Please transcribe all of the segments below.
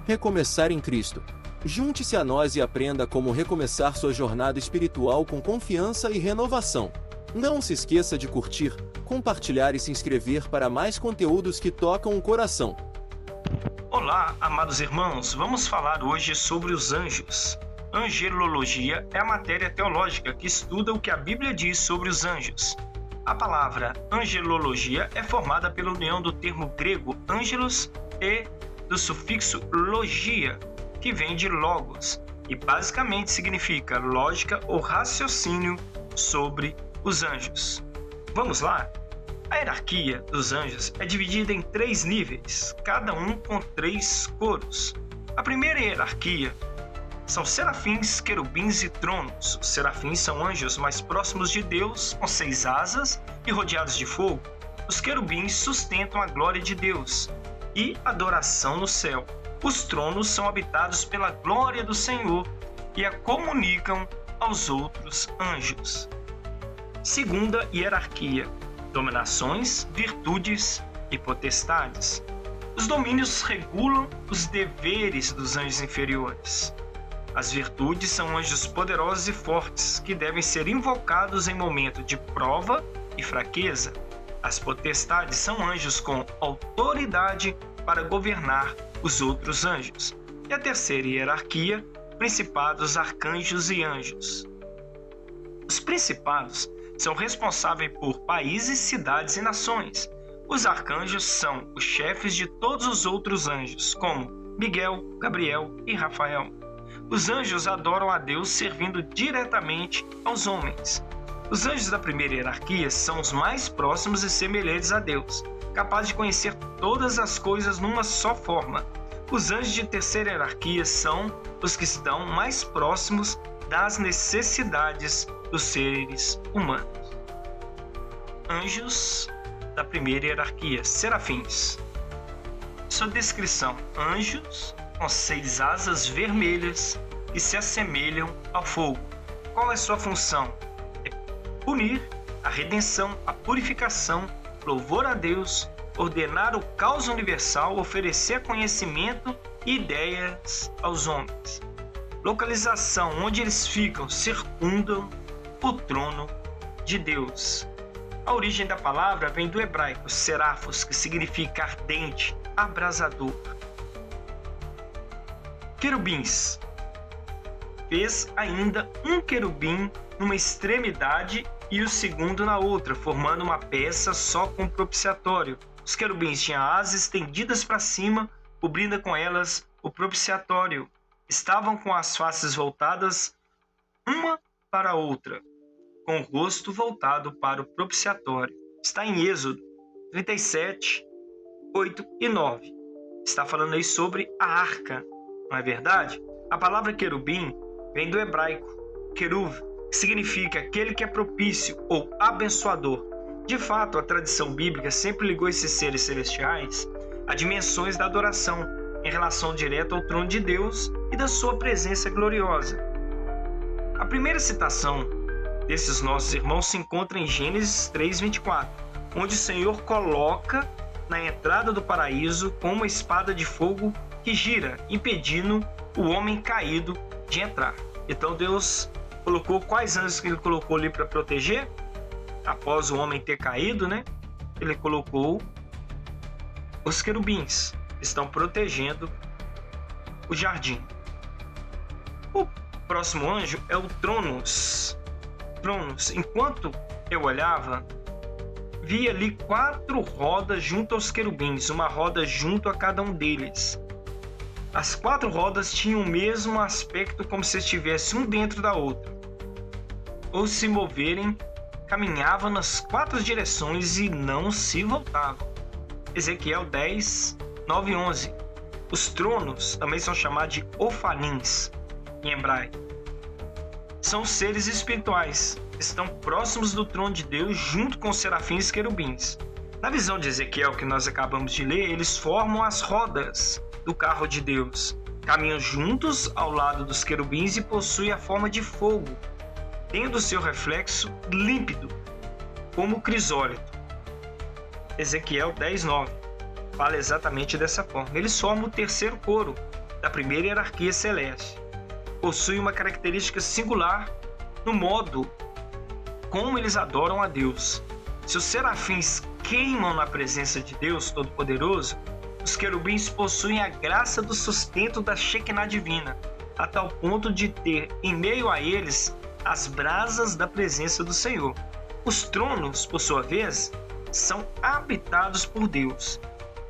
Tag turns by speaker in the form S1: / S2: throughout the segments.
S1: Recomeçar em Cristo. Junte-se a nós e aprenda como recomeçar sua jornada espiritual com confiança e renovação. Não se esqueça de curtir, compartilhar e se inscrever para mais conteúdos que tocam o coração.
S2: Olá, amados irmãos, vamos falar hoje sobre os anjos. Angelologia é a matéria teológica que estuda o que a Bíblia diz sobre os anjos. A palavra angelologia é formada pela união do termo grego angelos e do sufixo logia, que vem de logos, e basicamente significa lógica ou raciocínio sobre os anjos. Vamos lá? A hierarquia dos anjos é dividida em 3 níveis, cada um com 3 coros. A primeira hierarquia são serafins, querubins e tronos. Os serafins são anjos mais próximos de Deus, com 6 asas e rodeados de fogo. Os querubins sustentam a glória de Deus e adoração no céu. Os tronos são habitados pela glória do Senhor e a comunicam aos outros anjos. Segunda hierarquia: dominações, virtudes e potestades. Os domínios regulam os deveres dos anjos inferiores. As virtudes são anjos poderosos e fortes, que devem ser invocados em momento de prova e fraqueza. As potestades são anjos com autoridade para governar os outros anjos. E a terceira hierarquia: principados, arcanjos e anjos. Os principados são responsáveis por países, cidades e nações. Os arcanjos são os chefes de todos os outros anjos, como Miguel, Gabriel e Rafael. Os anjos adoram a Deus servindo diretamente aos homens. Os anjos da primeira hierarquia são os mais próximos e semelhantes a Deus, capazes de conhecer todas as coisas numa só forma. Os anjos de terceira hierarquia são os que estão mais próximos das necessidades dos seres humanos. Anjos da primeira hierarquia, serafins. Sua descrição: anjos com 6 asas vermelhas que se assemelham ao fogo. Qual é sua função? É punir, a redenção, a purificação, louvor a Deus, ordenar o caos universal, oferecer conhecimento e ideias aos homens. Localização: onde eles ficam, circundam o trono de Deus. A origem da palavra vem do hebraico serafos, que significa ardente, abrasador. Querubins. Fez ainda um querubim numa extremidade e o segundo na outra, formando uma peça só com propiciatório. Os querubins tinham asas estendidas para cima, cobrindo com elas o propiciatório. Estavam com as faces voltadas uma para a outra, com o rosto voltado para o propiciatório. Está em Êxodo 37, 8 e 9. Está falando aí sobre a arca, não é verdade? A palavra querubim vem do hebraico queruv, que significa aquele que é propício ou abençoador. De fato, a tradição bíblica sempre ligou esses seres celestiais a dimensões da adoração, em relação direta ao trono de Deus e da sua presença gloriosa. A primeira citação desses nossos irmãos se encontra em Gênesis 3:24, onde o Senhor coloca na entrada do paraíso com uma espada de fogo que gira, impedindo o homem caído de entrar. Então Deus colocou quais anjos que ele colocou ali para proteger? Após o homem ter caído, ele colocou os querubins, que estão protegendo o jardim. O próximo anjo é o Tronos. Enquanto eu olhava, vi ali 4 rodas junto aos querubins, uma roda junto a cada um deles. As 4 rodas tinham o mesmo aspecto, como se estivesse um dentro da outra. Ou se moverem, caminhavam nas 4 direções e não se voltavam. Ezequiel 10, 9 e 11. Os tronos também são chamados de ofanins, em hebraico. São seres espirituais, estão próximos do trono de Deus junto com os serafins e querubins. Na visão de Ezequiel que nós acabamos de ler, eles formam as rodas do carro de Deus. Caminham juntos ao lado dos querubins e possuem a forma de fogo, tendo seu reflexo límpido, como crisólito. Ezequiel 10:9 fala exatamente dessa forma. Eles formam o terceiro coro da primeira hierarquia celeste. Possui uma característica singular no modo como eles adoram a Deus. Se os serafins queimam na presença de Deus Todo-Poderoso, os querubins possuem a graça do sustento da Shekinah divina, a tal ponto de ter em meio a eles as brasas da presença do Senhor. Os tronos, por sua vez, são habitados por Deus.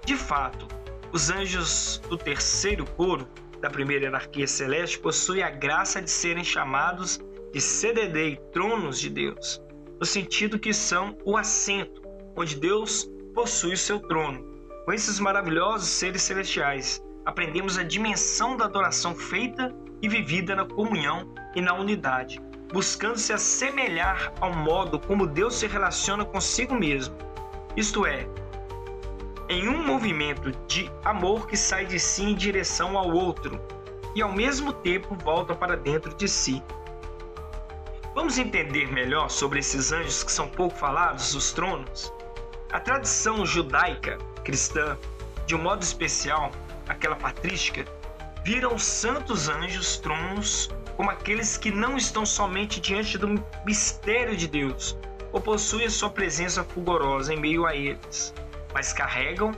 S2: De fato, os anjos do terceiro coro da primeira hierarquia celeste possuem a graça de serem chamados de CDD, tronos de Deus, no sentido que são o assento onde Deus possui o seu trono. Com esses maravilhosos seres celestiais, aprendemos a dimensão da adoração feita e vivida na comunhão e na unidade, buscando se assemelhar ao modo como Deus se relaciona consigo mesmo, isto é, em um movimento de amor que sai de si em direção ao outro e ao mesmo tempo volta para dentro de si. Vamos entender melhor sobre esses anjos que são pouco falados, os tronos? A tradição judaica cristã, de um modo especial, aquela patrística, viram os santos anjos tronos como aqueles que não estão somente diante do mistério de Deus ou possuem a sua presença fulgurosa em meio a eles, mas carregam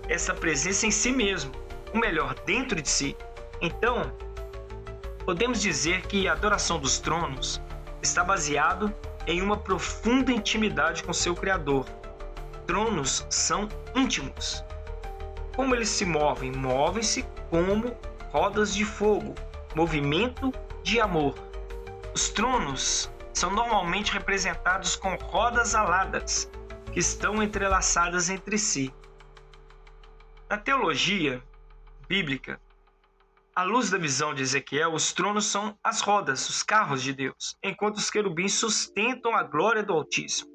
S2: essa presença em si mesmo, ou melhor, dentro de si. Então, podemos dizer que a adoração dos tronos está baseado em uma profunda intimidade com seu Criador. Tronos são íntimos. Como eles se movem? Movem-se como rodas de fogo, movimento de amor. Os tronos são normalmente representados com rodas aladas, que estão entrelaçadas entre si. Na teologia bíblica, à luz da visão de Ezequiel, os tronos são as rodas, os carros de Deus, enquanto os querubins sustentam a glória do Altíssimo.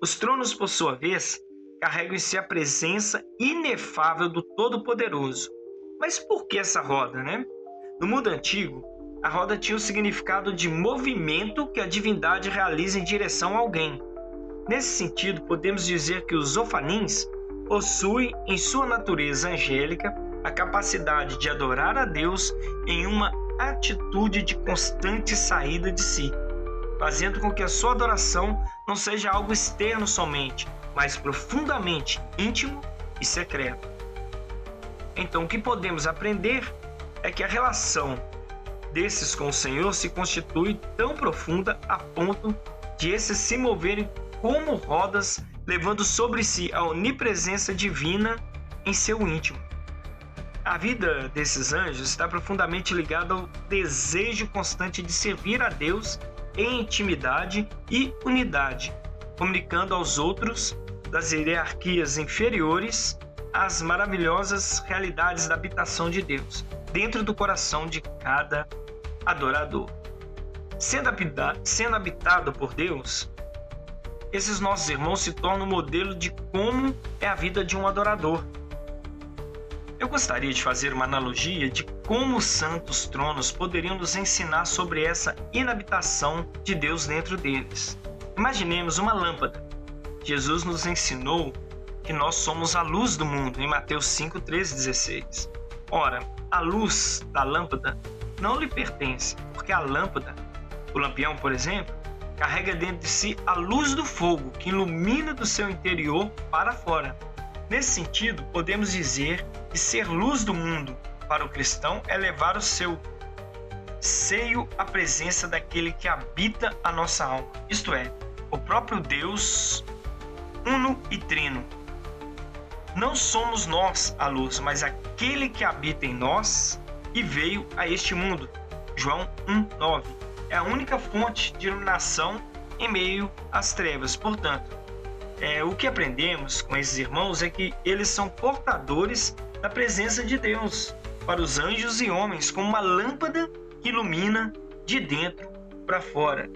S2: Os tronos, por sua vez, carregam em si a presença inefável do Todo-Poderoso. Mas por que essa roda, né? No mundo antigo, a roda tinha o significado de movimento que a divindade realiza em direção a alguém. Nesse sentido, podemos dizer que os ofanins possuem em sua natureza angélica a capacidade de adorar a Deus em uma atitude de constante saída de si, fazendo com que a sua adoração não seja algo externo somente, mas profundamente íntimo e secreto. Então, o que podemos aprender é que a relação desses com o Senhor se constitui tão profunda a ponto de esses se moverem como rodas, levando sobre si a onipresença divina em seu íntimo. A vida desses anjos está profundamente ligada ao desejo constante de servir a Deus em intimidade e unidade, comunicando aos outros das hierarquias inferiores as maravilhosas realidades da habitação de Deus dentro do coração de cada adorador. Sendo habitado por Deus, esses nossos irmãos se tornam um modelo de como é a vida de um adorador. Eu gostaria de fazer uma analogia de como os santos tronos poderiam nos ensinar sobre essa inabitação de Deus dentro deles. Imaginemos uma lâmpada. Jesus nos ensinou que nós somos a luz do mundo, em Mateus 5, 13, 16. Ora, a luz da lâmpada não lhe pertence, porque a lâmpada, o lampião, por exemplo, carrega dentro de si a luz do fogo, que ilumina do seu interior para fora. Nesse sentido, podemos dizer que ser luz do mundo para o cristão é levar o seu seio à presença daquele que habita a nossa alma, isto é, o próprio Deus uno e trino. Não somos nós a luz, mas aquele que habita em nós e veio a este mundo. João 1:9. É a única fonte de iluminação em meio às trevas. Portanto, o que aprendemos com esses irmãos é que eles são portadores da presença de Deus para os anjos e homens, como uma lâmpada que ilumina de dentro para fora.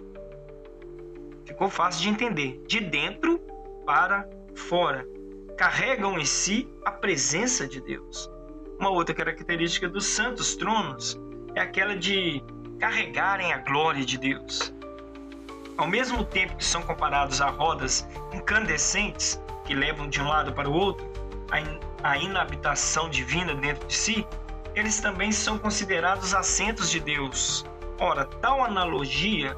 S2: Ficou fácil de entender. De dentro para fora. Carregam em si a presença de Deus. Uma outra característica dos santos tronos é aquela de carregarem a glória de Deus. Ao mesmo tempo que são comparados a rodas incandescentes que levam de um lado para o outro a inabitação divina dentro de si, eles também são considerados assentos de Deus. Ora, tal analogia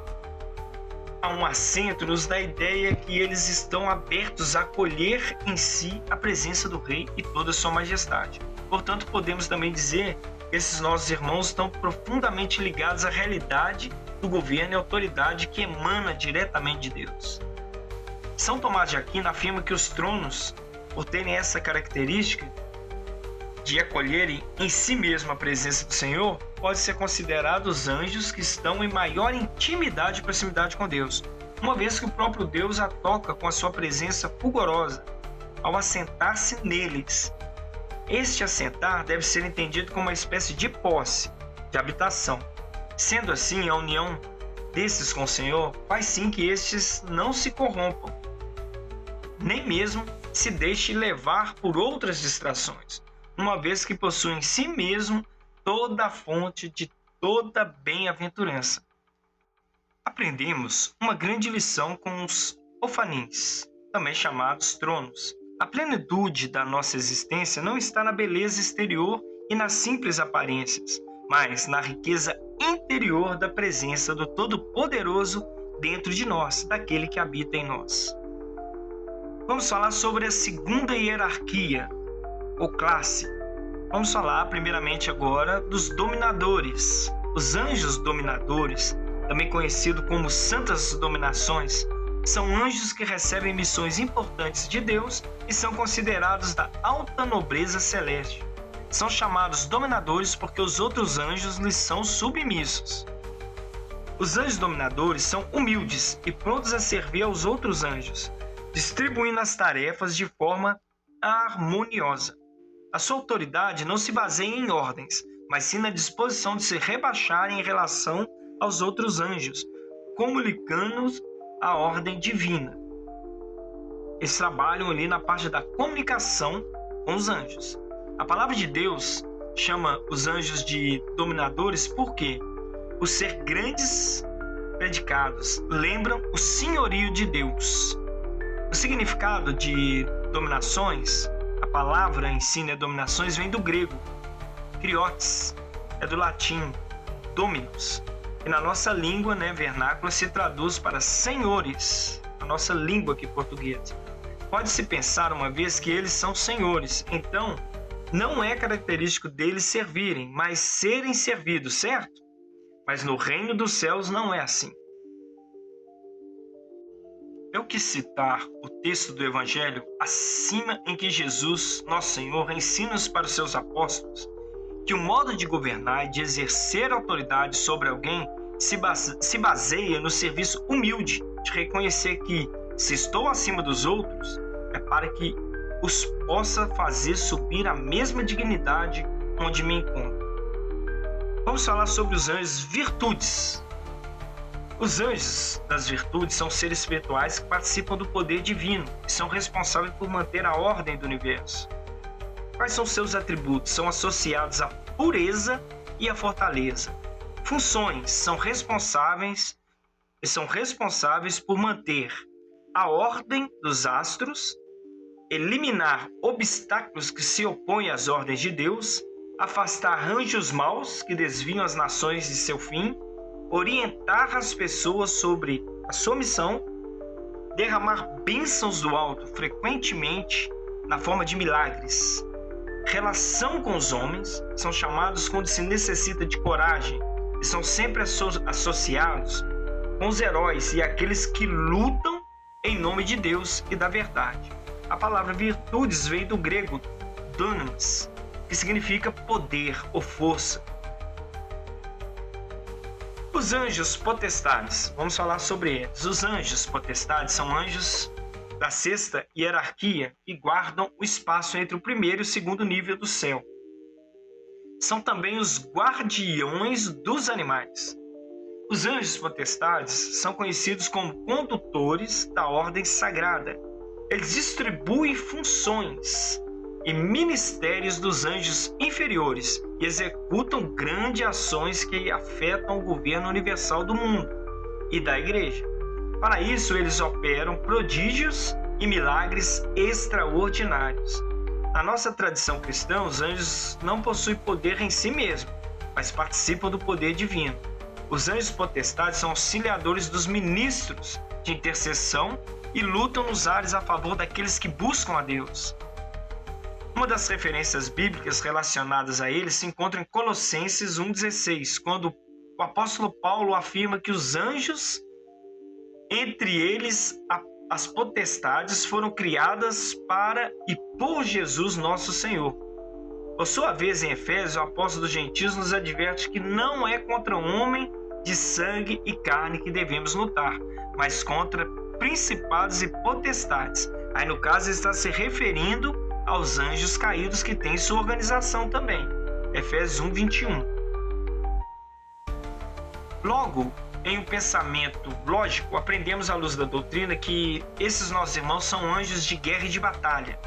S2: a um assento nos dá a ideia que eles estão abertos a acolher em si a presença do Rei e toda a sua majestade. Portanto, podemos também dizer que esses nossos irmãos estão profundamente ligados à realidade do governo e autoridade que emana diretamente de Deus. São Tomás de Aquino afirma que os tronos, por terem essa característica de acolherem em si mesmo a presença do Senhor, podem ser considerados anjos que estão em maior intimidade e proximidade com Deus, uma vez que o próprio Deus a toca com a sua presença fulgurosa ao assentar-se neles. Este assentar deve ser entendido como uma espécie de posse, de habitação. Sendo assim, a união desses com o Senhor faz sim que estes não se corrompam, nem mesmo se deixem levar por outras distrações, uma vez que possuem em si mesmo toda a fonte de toda bem-aventurança. Aprendemos uma grande lição com os ofanins, também chamados tronos. A plenitude da nossa existência não está na beleza exterior e nas simples aparências, mas na riqueza interior da presença do Todo-Poderoso dentro de nós, daquele que habita em nós. Vamos falar sobre a segunda hierarquia, ou classe. Vamos falar primeiramente agora dos dominadores. Os anjos dominadores, também conhecidos como santas dominações, são anjos que recebem missões importantes de Deus e são considerados da alta nobreza celeste. São chamados dominadores porque os outros anjos lhes são submissos. Os anjos dominadores são humildes e prontos a servir aos outros anjos, distribuindo as tarefas de forma harmoniosa. A sua autoridade não se baseia em ordens, mas sim na disposição de se rebaixarem em relação aos outros anjos, comunicando a ordem divina. Eles trabalham ali na parte da comunicação com os anjos. A palavra de Deus chama os anjos de dominadores porque, por ser grandes predicados, lembram o senhorio de Deus. O significado de dominações, a palavra em si, dominações, vem do grego. Kriotes é do latim dominus, e na nossa língua vernácula se traduz para senhores, a nossa língua aqui portuguesa. Pode-se pensar uma vez que eles são senhores, então não é característico deles servirem, mas serem servidos, certo? Mas no reino dos céus não é assim. Eu quis citar o texto do Evangelho acima em que Jesus, nosso Senhor, ensina-nos para os seus apóstolos que o modo de governar e de exercer autoridade sobre alguém se baseia no serviço humilde de reconhecer que, se estou acima dos outros, é para que os possa fazer subir à mesma dignidade onde me encontro. Vamos falar sobre os anjos virtudes. Os anjos das virtudes são seres espirituais que participam do poder divino e são responsáveis por manter a ordem do universo. Quais são seus atributos? São associados à pureza e à fortaleza. Funções: são responsáveis por manter a ordem dos astros, eliminar obstáculos que se opõem às ordens de Deus, afastar anjos maus que desviam as nações de seu fim, orientar as pessoas sobre a sua missão, derramar bênçãos do alto frequentemente na forma de milagres. Relação com os homens, são chamados quando se necessita de coragem e são sempre associados com os heróis e aqueles que lutam em nome de Deus e da verdade. A palavra virtudes veio do grego dunamis, que significa poder ou força. Os anjos potestades, vamos falar sobre eles. Os anjos potestades são anjos da sexta hierarquia e guardam o espaço entre o primeiro e o segundo nível do céu. São também os guardiões dos animais. Os anjos potestades são conhecidos como condutores da ordem sagrada. Eles distribuem funções e ministérios dos anjos inferiores e executam grandes ações que afetam o governo universal do mundo e da igreja. Para isso, eles operam prodígios e milagres extraordinários. Na nossa tradição cristã, os anjos não possuem poder em si mesmos, mas participam do poder divino. Os anjos potestades são auxiliadores dos ministros de intercessão e lutam nos ares a favor daqueles que buscam a Deus. Uma das referências bíblicas relacionadas a eles se encontra em Colossenses 1,16, quando o apóstolo Paulo afirma que os anjos, entre eles as potestades, foram criadas para e por Jesus nosso Senhor. Por sua vez, em Efésios, o apóstolo dos gentios nos adverte que não é contra um homem de sangue e carne que devemos lutar, mas contra principados e potestades. Aí, no caso, ele está se referindo aos anjos caídos que têm sua organização também. Efésios 1:21. Logo, em um pensamento lógico, aprendemos à luz da doutrina que esses nossos irmãos são anjos de guerra e de batalha.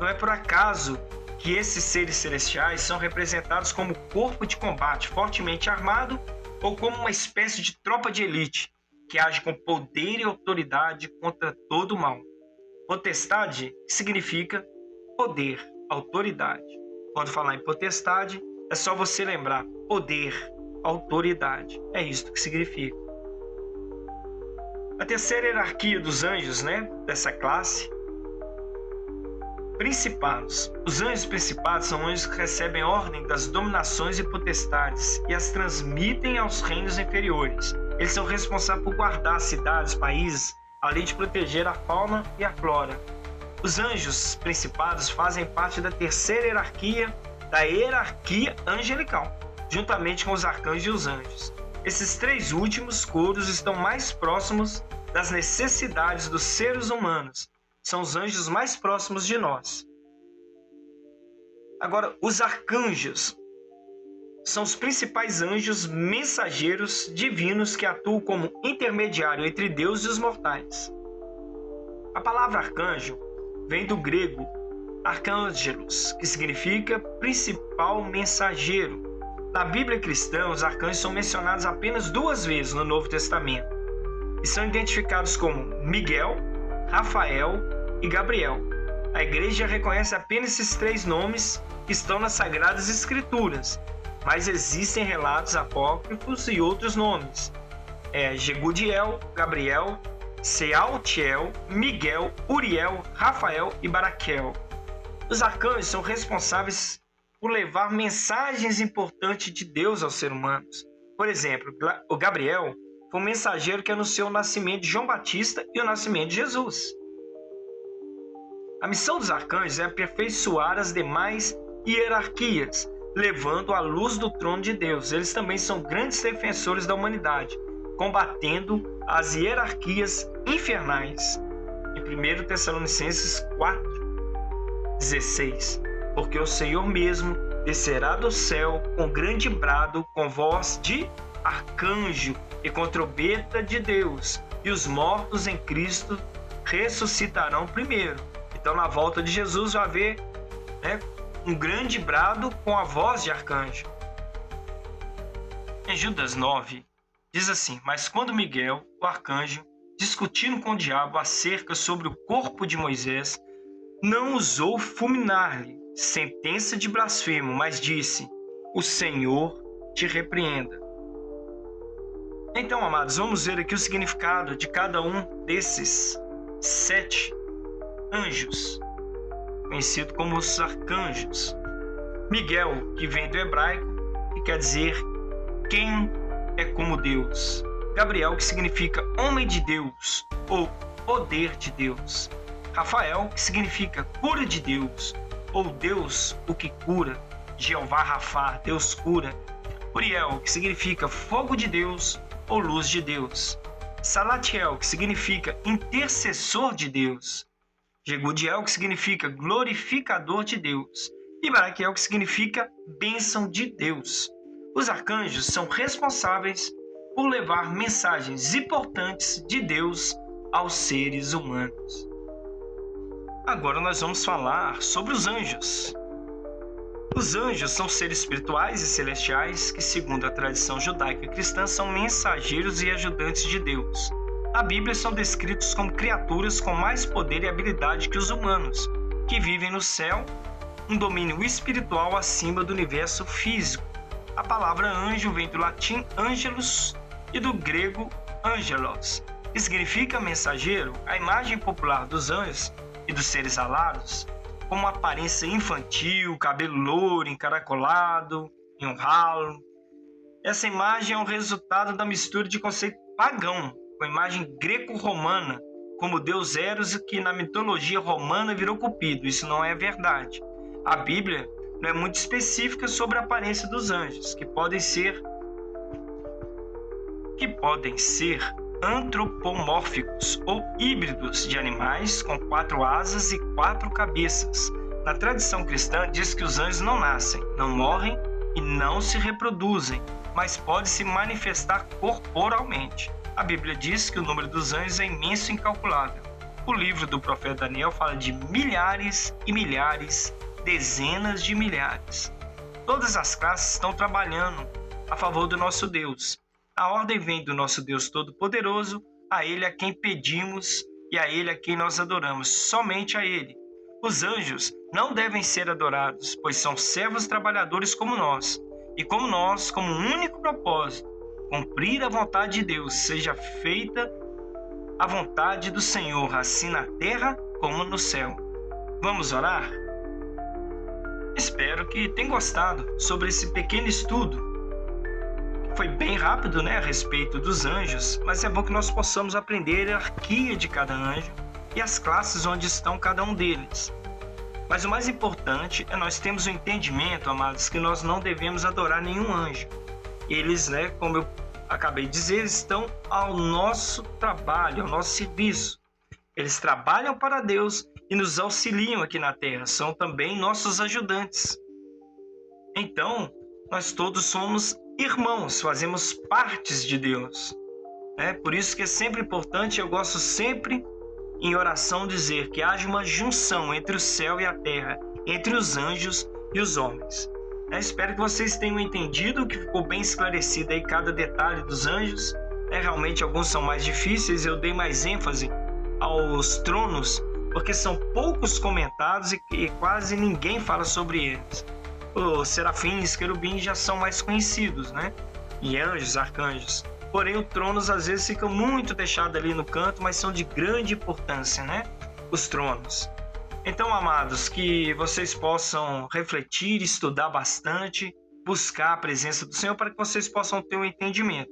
S2: Não é por acaso que esses seres celestiais são representados como corpo de combate fortemente armado ou como uma espécie de tropa de elite que age com poder e autoridade contra todo o mal. Potestade significa poder, autoridade. Quando falar em potestade, é só você lembrar poder, autoridade. É isso que significa. A terceira hierarquia dos anjos, dessa classe, principados. Os anjos principados são anjos que recebem ordem das dominações e potestades e as transmitem aos reinos inferiores. Eles são responsáveis por guardar cidades, países, além de proteger a fauna e a flora. Os anjos principados fazem parte da terceira hierarquia, da hierarquia angelical, juntamente com os arcanjos e os anjos. Esses três últimos coros estão mais próximos das necessidades dos seres humanos. São os anjos mais próximos de nós. Agora, os arcanjos são os principais anjos mensageiros divinos que atuam como intermediário entre Deus e os mortais. A palavra arcanjo vem do grego arcângelos, que significa principal mensageiro. Na Bíblia cristã, os arcanjos são mencionados apenas 2 vezes no Novo Testamento e são identificados como Miguel, Rafael e Gabriel. A igreja reconhece apenas esses 3 nomes que estão nas Sagradas Escrituras, mas existem relatos apócrifos e outros nomes. Jegudiel, Gabriel, Sealtiel, Miguel, Uriel, Rafael e Baraquiel. Os arcanjos são responsáveis por levar mensagens importantes de Deus aos seres humanos. Por exemplo, o Gabriel foi um mensageiro que anunciou o nascimento de João Batista e o nascimento de Jesus. A missão dos arcanjos é aperfeiçoar as demais hierarquias, levando a luz do trono de Deus. Eles também são grandes defensores da humanidade, combatendo as hierarquias infernais. Em 1 Tessalonicenses 4:16, porque o Senhor mesmo descerá do céu com grande brado, com voz de arcanjo e com trombeta de Deus, e os mortos em Cristo ressuscitarão primeiro. Então, na volta de Jesus vai haver um grande brado com a voz de arcanjo. Em Judas 9, diz assim: mas quando Miguel, o arcanjo, discutindo com o diabo acerca sobre o corpo de Moisés, não ousou fulminar-lhe sentença de blasfemo, mas disse: o Senhor te repreenda. Então, amados, vamos ver aqui o significado de cada um desses 7 anjos, conhecido como os arcanjos. Miguel, que vem do hebraico, que quer dizer quem é como Deus. Gabriel, que significa homem de Deus ou poder de Deus. Rafael, que significa cura de Deus ou Deus o que cura. Jeová Rafá, Deus cura. Uriel, que significa fogo de Deus ou luz de Deus. Salatiel, que significa intercessor de Deus. Jegudiel, que significa glorificador de Deus. E Baraquiel, que significa bênção de Deus. Os arcanjos são responsáveis por levar mensagens importantes de Deus aos seres humanos. Agora nós vamos falar sobre os anjos. Os anjos são seres espirituais e celestiais que, segundo a tradição judaica cristã, são mensageiros e ajudantes de Deus. Na Bíblia são descritos como criaturas com mais poder e habilidade que os humanos, que vivem no céu, um domínio espiritual acima do universo físico. A palavra anjo vem do latim angelus e do grego angelos, que significa mensageiro. A imagem popular dos anjos e dos seres alados, como aparência infantil, cabelo louro, encaracolado, em um ralo. Essa imagem é um resultado da mistura de conceito pagão com a imagem greco-romana, como o deus Eros, que na mitologia romana virou Cupido. Isso não é verdade. A Bíblia não é muito específica sobre a aparência dos anjos, que podem ser antropomórficos ou híbridos de animais com 4 asas e 4 cabeças. Na tradição cristã diz que os anjos não nascem, não morrem e não se reproduzem, mas podem se manifestar corporalmente. A Bíblia diz que o número dos anjos é imenso e incalculável. O livro do profeta Daniel fala de milhares e milhares, dezenas de milhares. Todas as classes estão trabalhando a favor do nosso Deus. A ordem vem do nosso Deus Todo-Poderoso, a Ele a quem pedimos e a Ele a quem nós adoramos, somente a Ele. Os anjos não devem ser adorados, pois são servos trabalhadores como nós. E como nós, como um único propósito, cumprir a vontade de Deus, seja feita a vontade do Senhor, assim na terra como no céu. Vamos orar? Espero que tenham gostado sobre esse pequeno estudo. Foi bem rápido, a respeito dos anjos, mas é bom que nós possamos aprender a hierarquia de cada anjo e as classes onde estão cada um deles. Mas o mais importante é nós termos o entendimento, amados, que nós não devemos adorar nenhum anjo. Eles, como eu acabei de dizer, estão ao nosso trabalho, ao nosso serviço. Eles trabalham para Deus e nos auxiliam aqui na terra. São também nossos ajudantes. Então, nós todos somos irmãos, fazemos partes de Deus. Por isso que é sempre importante, eu gosto sempre em oração dizer que haja uma junção entre o céu e a terra, entre os anjos e os homens. Espero que vocês tenham entendido, que ficou bem esclarecido aí cada detalhe dos anjos. Realmente alguns são mais difíceis, eu dei mais ênfase aos tronos, porque são poucos comentados e quase ninguém fala sobre eles. Os serafins, querubins já são mais conhecidos, E anjos, arcanjos. Porém, os tronos às vezes ficam muito deixados ali no canto, mas são de grande importância, Os tronos. Então, amados, que vocês possam refletir, estudar bastante, buscar a presença do Senhor para que vocês possam ter um entendimento.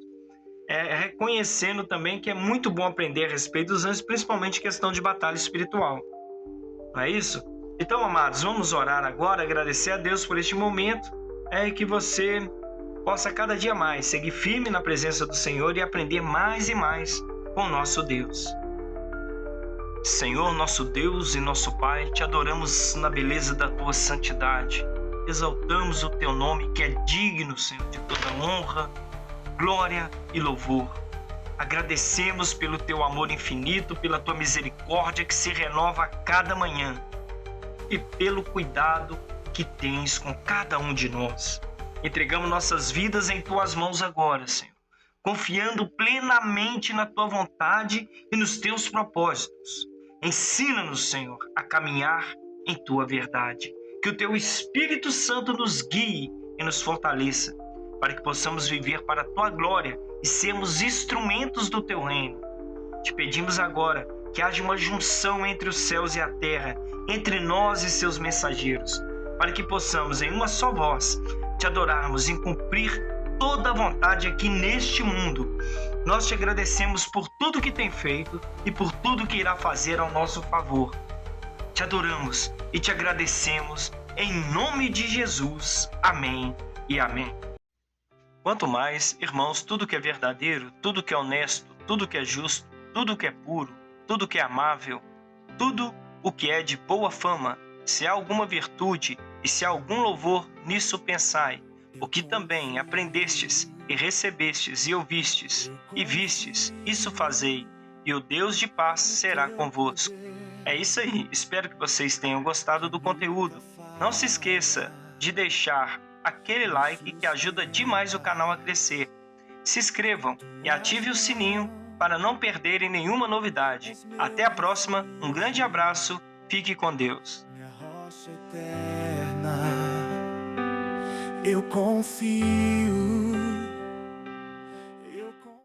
S2: Reconhecendo também que é muito bom aprender a respeito dos anjos, principalmente questão de batalha espiritual. Não é isso? Então, amados, vamos orar agora, agradecer a Deus por este momento, que você possa cada dia mais seguir firme na presença do Senhor e aprender mais e mais com o nosso Deus. Senhor, nosso Deus e nosso Pai, te adoramos na beleza da tua santidade. Exaltamos o teu nome, que é digno, Senhor, de toda honra, glória e louvor. Agradecemos pelo teu amor infinito, pela tua misericórdia que se renova a cada manhã e pelo cuidado que tens com cada um de nós. Entregamos nossas vidas em tuas mãos agora, Senhor, confiando plenamente na tua vontade e nos teus propósitos. Ensina-nos, Senhor, a caminhar em tua verdade. Que o teu Espírito Santo nos guie e nos fortaleça, para que possamos viver para a tua glória e sermos instrumentos do teu reino. Te pedimos agora que haja uma junção entre os céus e a terra, entre nós e seus mensageiros, para que possamos, em uma só voz, te adorarmos e cumprir toda a vontade aqui neste mundo. Nós te agradecemos por tudo que tem feito e por tudo que irá fazer ao nosso favor. Te adoramos e te agradecemos em nome de Jesus. Amém e amém. Quanto mais, irmãos, tudo que é verdadeiro, tudo que é honesto, tudo que é justo, tudo que é puro, tudo que é amável, tudo o que é de boa fama, se há alguma virtude e se há algum louvor, nisso pensai. O que também aprendestes e recebestes e ouvistes e vistes, isso fazei, e o Deus de paz será convosco. É isso aí, espero que vocês tenham gostado do conteúdo. Não se esqueça de deixar aquele like que ajuda demais o canal a crescer. Se inscrevam e ative o sininho para não perderem nenhuma novidade. Até a próxima, um grande abraço, fique com Deus.
S3: Rocha eterna, eu confio.